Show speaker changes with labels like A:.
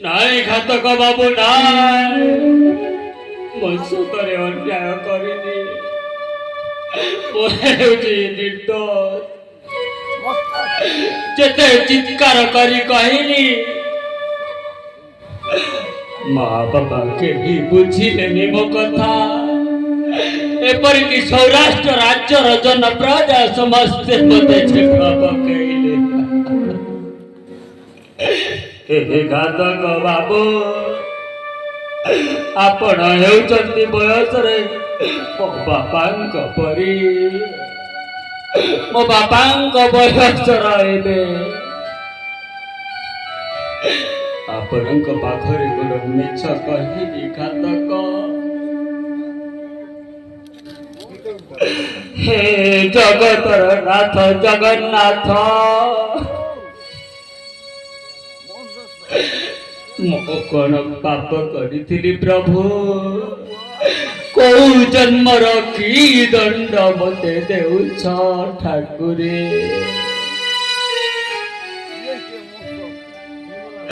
A: ନାଇଁ ଘାତକ ବାବୁ ନାଇଁ, ମୋ ସତରେ ଅନ୍ୟାୟ କରିନି, ମୁଁ ହେଉଛି ନିର୍ଦ୍ଦୋଷ। ଯେତେ ଚିତ୍କାର କରି କହିଲି ମା ବାପା କେହି ବୁଝିଲେନି ମୋ କଥା। ଏପରିକି ସୌରାଷ୍ଟ୍ର ରାଜ୍ୟର ଜନ ପ୍ରଜା ସମସ୍ତେ ମତେ ଛେପ ପକେଇଲେ। ହେ ଘାତକ ବାବୁ, ଆପଣ ହେଉଛନ୍ତି ବୟସରେ ମୋ ବାପାଙ୍କ ପରି। ମୋ ବାପାଙ୍କ ବୟସର ଏବେ ଆପଣଙ୍କ ପାଖରେ ଗୋଟେ ମିଛ କହିବି ଘାତକ। ହେ ଜଗତର ନାଥ ଜଗନ୍ନାଥ, ମୁଁ କଣ ପାପ କରିଥିଲି ପ୍ରଭୁ? କୋଉ ଜନ୍ମର କି ଦଣ୍ଡ ମତେ ଦେଉଛ ଠାକୁରେ?